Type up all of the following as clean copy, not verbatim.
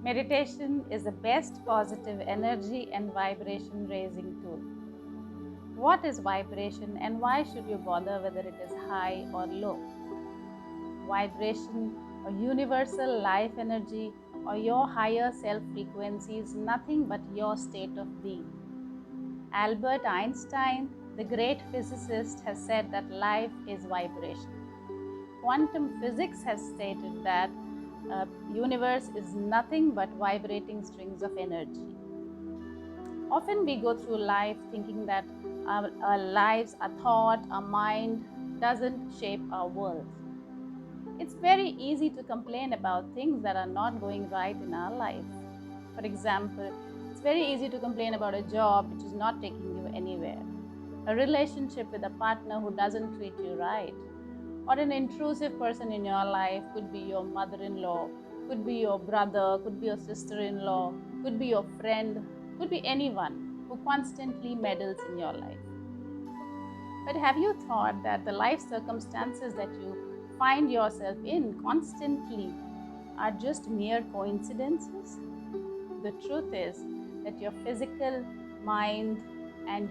Meditation is the best positive energy and vibration raising tool. What is vibration and why should you bother whether it is high or low? Vibration or universal life energy or your higher self frequency is nothing but your state of being. Albert Einstein, the great physicist, has said that life is vibration. Quantum physics has stated that universe is nothing but vibrating strings of energy. Often we go through life thinking that our lives, our thought, our mind doesn't shape our world. It's very easy to complain about things that are not going right in our life. For example, it's very easy to complain about a job which is not taking you anywhere, a relationship with a partner who doesn't treat you right, or an intrusive person in your life. Could be your mother-in-law, could be your brother, could be your sister-in-law, could be your friend, could be anyone who constantly meddles in your life. But have you thought that the life circumstances that you find yourself in constantly are just mere coincidences? The truth is that your physical mind and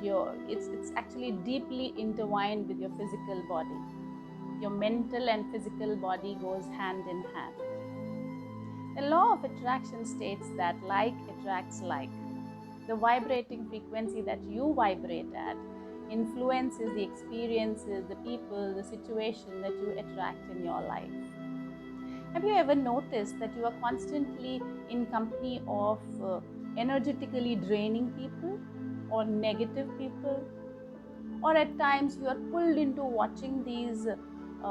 it's actually deeply intertwined with your physical body. Your mental and physical body goes hand in hand. The law of attraction states that like attracts like. The vibrating frequency that you vibrate at influences the experiences, the people, the situation that you attract in your life. Have you ever noticed that you are constantly in company of energetically draining people or negative people? Or at times you are pulled into watching these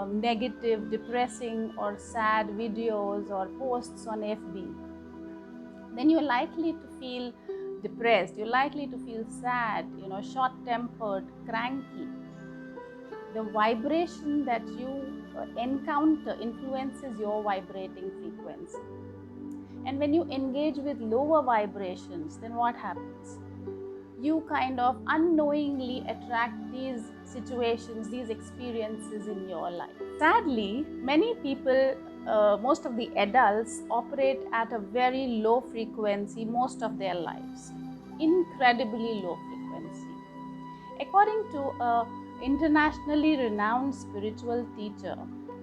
negative, depressing or sad videos or posts on FB. Then you're likely to feel depressed, you're likely to feel sad, short-tempered, cranky. The vibration that you encounter influences your vibrating frequency. And when you engage with lower vibrations, then what happens? You kind of unknowingly attract these situations, these experiences in your life. Sadly, many people, most of the adults, operate at a very low frequency most of their lives. Incredibly low frequency. According to an internationally renowned spiritual teacher,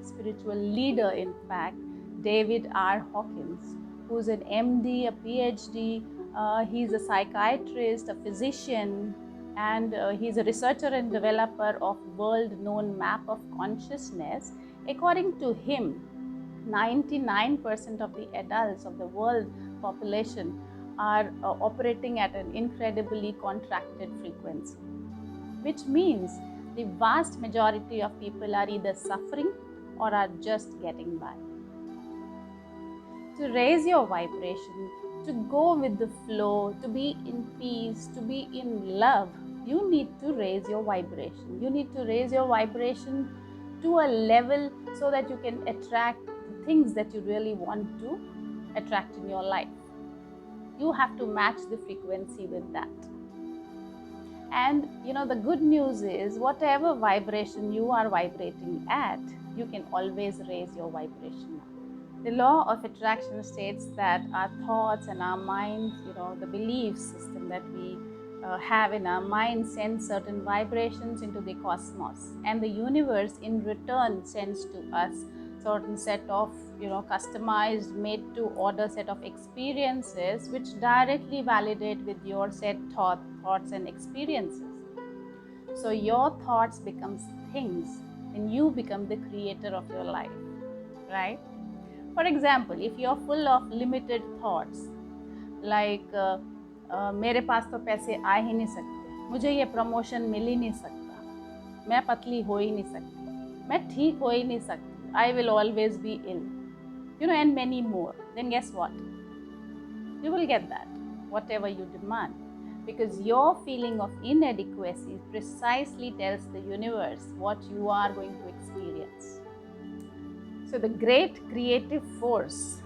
spiritual leader in fact, David R. Hawkins, who's an MD, a PhD, he's a psychiatrist, a physician, and he's a researcher and developer of world-known map of consciousness. According to him, 99% of the adults of the world population are operating at an incredibly contracted frequency, which means the vast majority of people are either suffering or are just getting by. To raise your vibration, to go with the flow, to be in peace, to be in love, you need to raise your vibration. You need to raise your vibration to a level so that you can attract the things that you really want to attract in your life. You have to match the frequency with that. And the good news is, whatever vibration you are vibrating at, you can always raise your vibration. The law of attraction states that our thoughts and our minds, the belief system that we have in our mind sends certain vibrations into the cosmos, and the universe in return sends to us certain set of customized, made to order set of experiences which directly validate with your set thoughts and experiences. So your thoughts becomes things and you become the creator of your life, right? For example, if you're full of limited thoughts like मेरे पास तो पैसे आ ही नहीं सकते, मुझे ये promotion मिल ही नहीं सकता, मैं पतली हो ही नहीं सकती, मैं ठीक हो ही नहीं सकती, I will always be ill, and many more, then guess what? You will get that, whatever you demand, because your feeling of inadequacy precisely tells the universe what you are going to experience. So the great creative force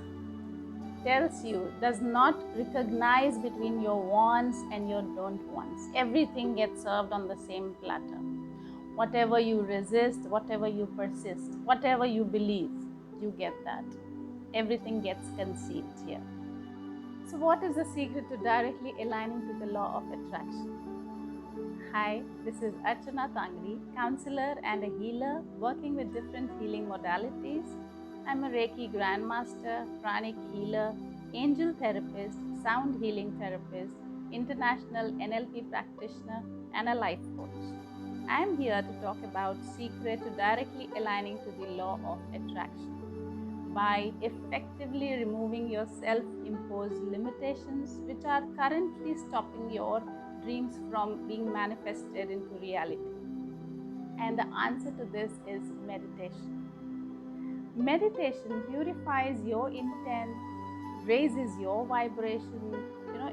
tells you, does not recognize between your wants and your don't wants. Everything gets served on the same platter. Whatever you resist, whatever you persist, whatever you believe, you get that. Everything gets conceived here. So, what is the secret to directly aligning to the law of attraction? Hi, this is Archana Tangri, counselor and a healer working with different healing modalities. I'm a Reiki Grandmaster, pranic healer, angel therapist, sound healing therapist, international NLP practitioner, and a life coach. I am here to talk about secret to directly aligning to the law of attraction by effectively removing your self-imposed limitations which are currently stopping your dreams from being manifested into reality. And the answer to this is meditation. Meditation purifies your intent, raises your vibration.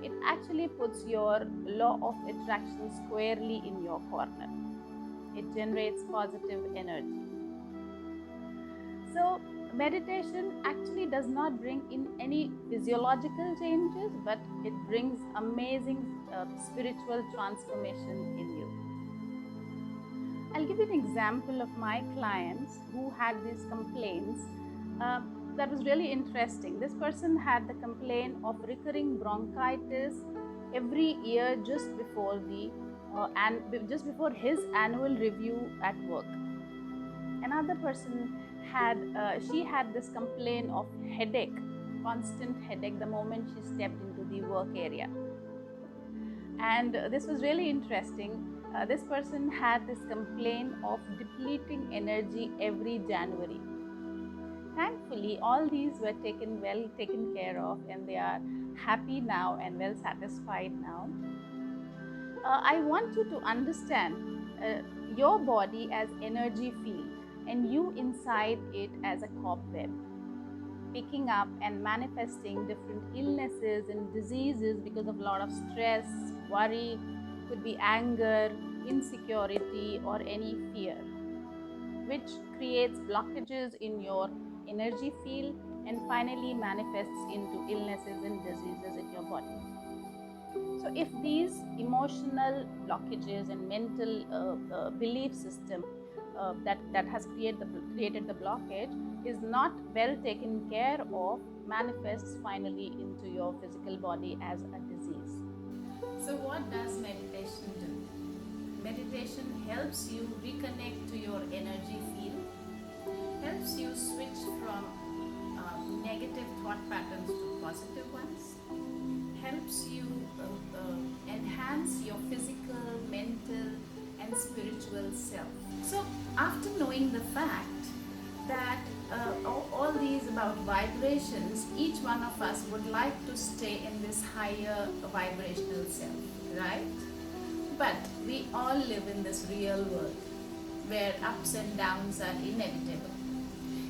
It actually puts your law of attraction squarely in your corner. It generates positive energy. So, meditation actually does not bring in any physiological changes, but it brings amazing spiritual transformation in you. I'll give you an example of my clients who had these complaints. That was really interesting. This person had the complaint of recurring bronchitis every year just before his annual review at work. Another person had this complaint of headache, constant headache the moment she stepped into the work area. And this was really interesting. This person had this complaint of depleting energy every January. Thankfully, all these were taken care of, and they are happy now and well satisfied now. I want you to understand your body as energy field and you inside it as a cobweb, picking up and manifesting different illnesses and diseases because of a lot of stress, worry, could be anger, insecurity, or any fear, which creates blockages in your energy field and finally manifests into illnesses and diseases in your body. So if these emotional blockages and mental belief system that has created the blockage is not well taken care of, manifests finally into your physical body as a disease. So what does meditation do? Meditation helps you reconnect to your energy field, helps you switch from negative thought patterns to positive ones, helps you enhance your physical, mental, and spiritual self. So after knowing the fact that all these about vibrations, each one of us would like to stay in this higher vibrational self, right? But we all live in this real world where ups and downs are inevitable.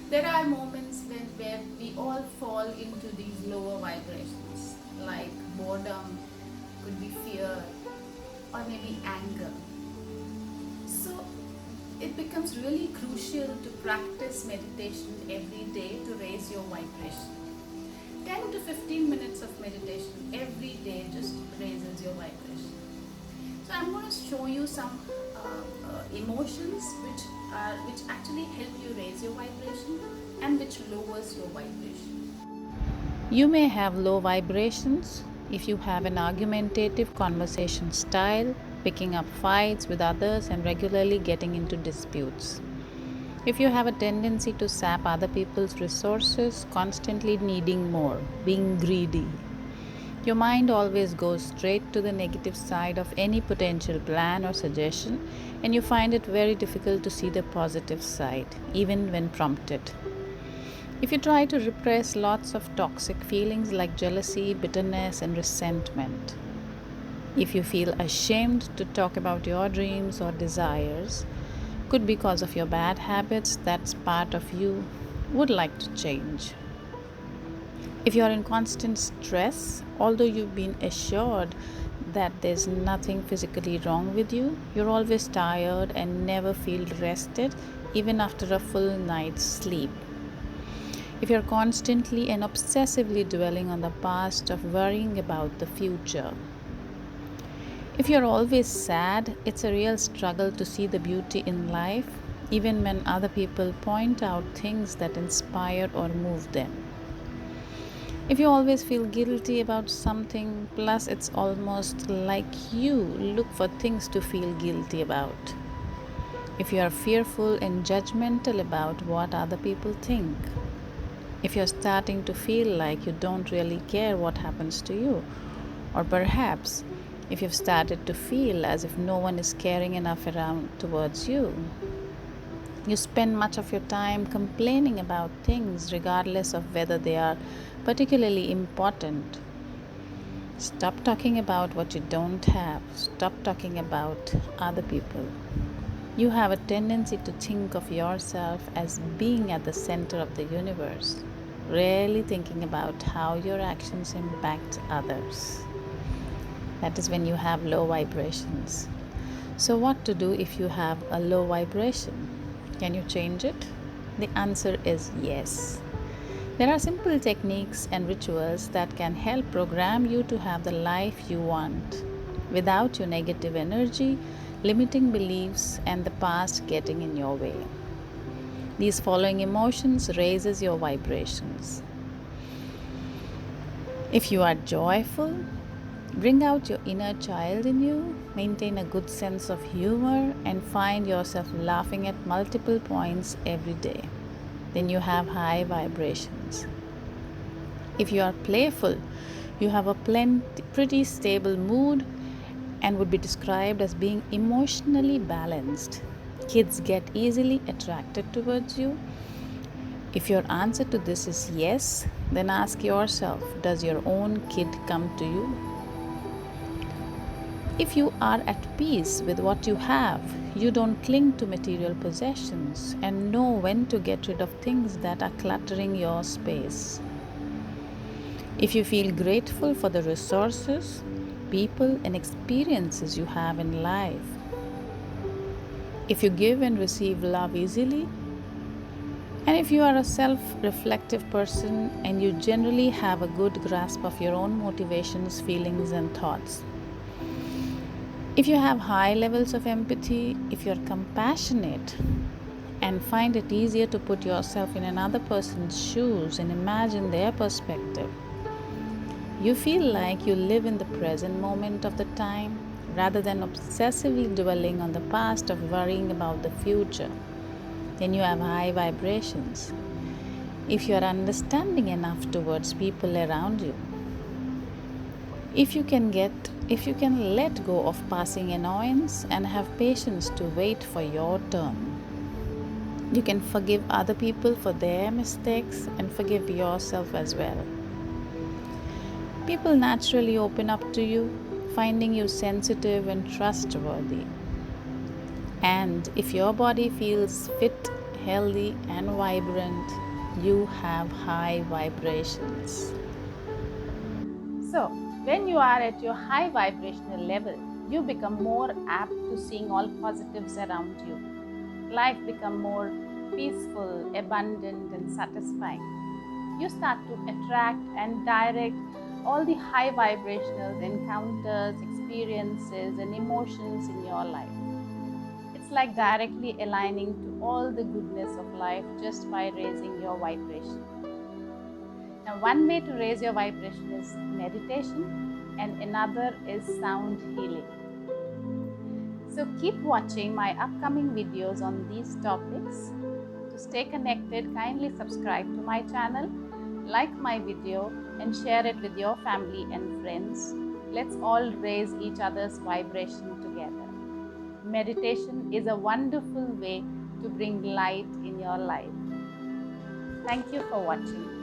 There are moments where we all fall into these lower vibrations, like boredom, could be fear, or maybe anger. So it becomes really crucial to practice meditation every day to raise your vibration. 10 to 15 minutes of meditation every day just raises your vibration. So I'm going to show you some emotions which actually help you raise your vibration and which lowers your vibration. You may have low vibrations if you have an argumentative conversation style, picking up fights with others and regularly getting into disputes. If you have a tendency to sap other people's resources, constantly needing more, being greedy. Your mind always goes straight to the negative side of any potential plan or suggestion, and you find it very difficult to see the positive side, even when prompted. If you try to repress lots of toxic feelings like jealousy, bitterness, and resentment. If you feel ashamed to talk about your dreams or desires, could be because of your bad habits that's part of you would like to change. If you are in constant stress, although you've been assured that there's nothing physically wrong with you, you're always tired and never feel rested even after a full night's sleep. If you're constantly and obsessively dwelling on the past or worrying about the future. If you're always sad, it's a real struggle to see the beauty in life, even when other people point out things that inspire or move them. If you always feel guilty about something, plus it's almost like you look for things to feel guilty about. If you are fearful and judgmental about what other people think. If you're starting to feel like you don't really care what happens to you, or perhaps if you've started to feel as if no one is caring enough around towards you. You spend much of your time complaining about things regardless of whether they are particularly important. Stop talking about what you don't have. Stop talking about other people. You have a tendency to think of yourself as being at the center of the universe, rarely thinking about how your actions impact others. That is when you have low vibrations. So, what to do if you have a low vibration? Can you change it? The answer is yes. There are simple techniques and rituals that can help program you to have the life you want without your negative energy, limiting beliefs, and the past getting in your way. These following emotions raises your vibrations. If you are joyful, bring out your inner child in you, maintain a good sense of humor, and find yourself laughing at multiple points every day. Then you have high vibrations. If you are playful, you have a pretty stable mood and would be described as being emotionally balanced. Kids get easily attracted towards you. If your answer to this is yes, then ask yourself, does your own kid come to you? If you are at peace with what you have, you don't cling to material possessions and know when to get rid of things that are cluttering your space. If you feel grateful for the resources, people, and experiences you have in life. If you give and receive love easily, and if you are a self reflective person and you generally have a good grasp of your own motivations, feelings, and thoughts. If you have high levels of empathy, if you're compassionate and find it easier to put yourself in another person's shoes and imagine their perspective, you feel like you live in the present moment of the time rather than obsessively dwelling on the past or worrying about the future, then you have high vibrations. If you are understanding enough towards people around you, if you can let go of passing annoyance and have patience to wait for your turn, you can forgive other people for their mistakes and forgive yourself as well. People naturally open up to you, finding you sensitive and trustworthy. And if your body feels fit, healthy, and vibrant, you have high vibrations. So, when you are at your high vibrational level, you become more apt to seeing all positives around you. Life becomes more peaceful, abundant, and satisfying. You start to attract and direct all the high vibrational encounters, experiences, and emotions in your life. It's like directly aligning to all the goodness of life just by raising your vibration. Now, one way to raise your vibration is meditation, and another is sound healing. So, keep watching my upcoming videos on these topics. To stay connected, kindly subscribe to my channel, like my video, and share it with your family and friends. Let's all raise each other's vibration together. Meditation is a wonderful way to bring light in your life. Thank you for watching.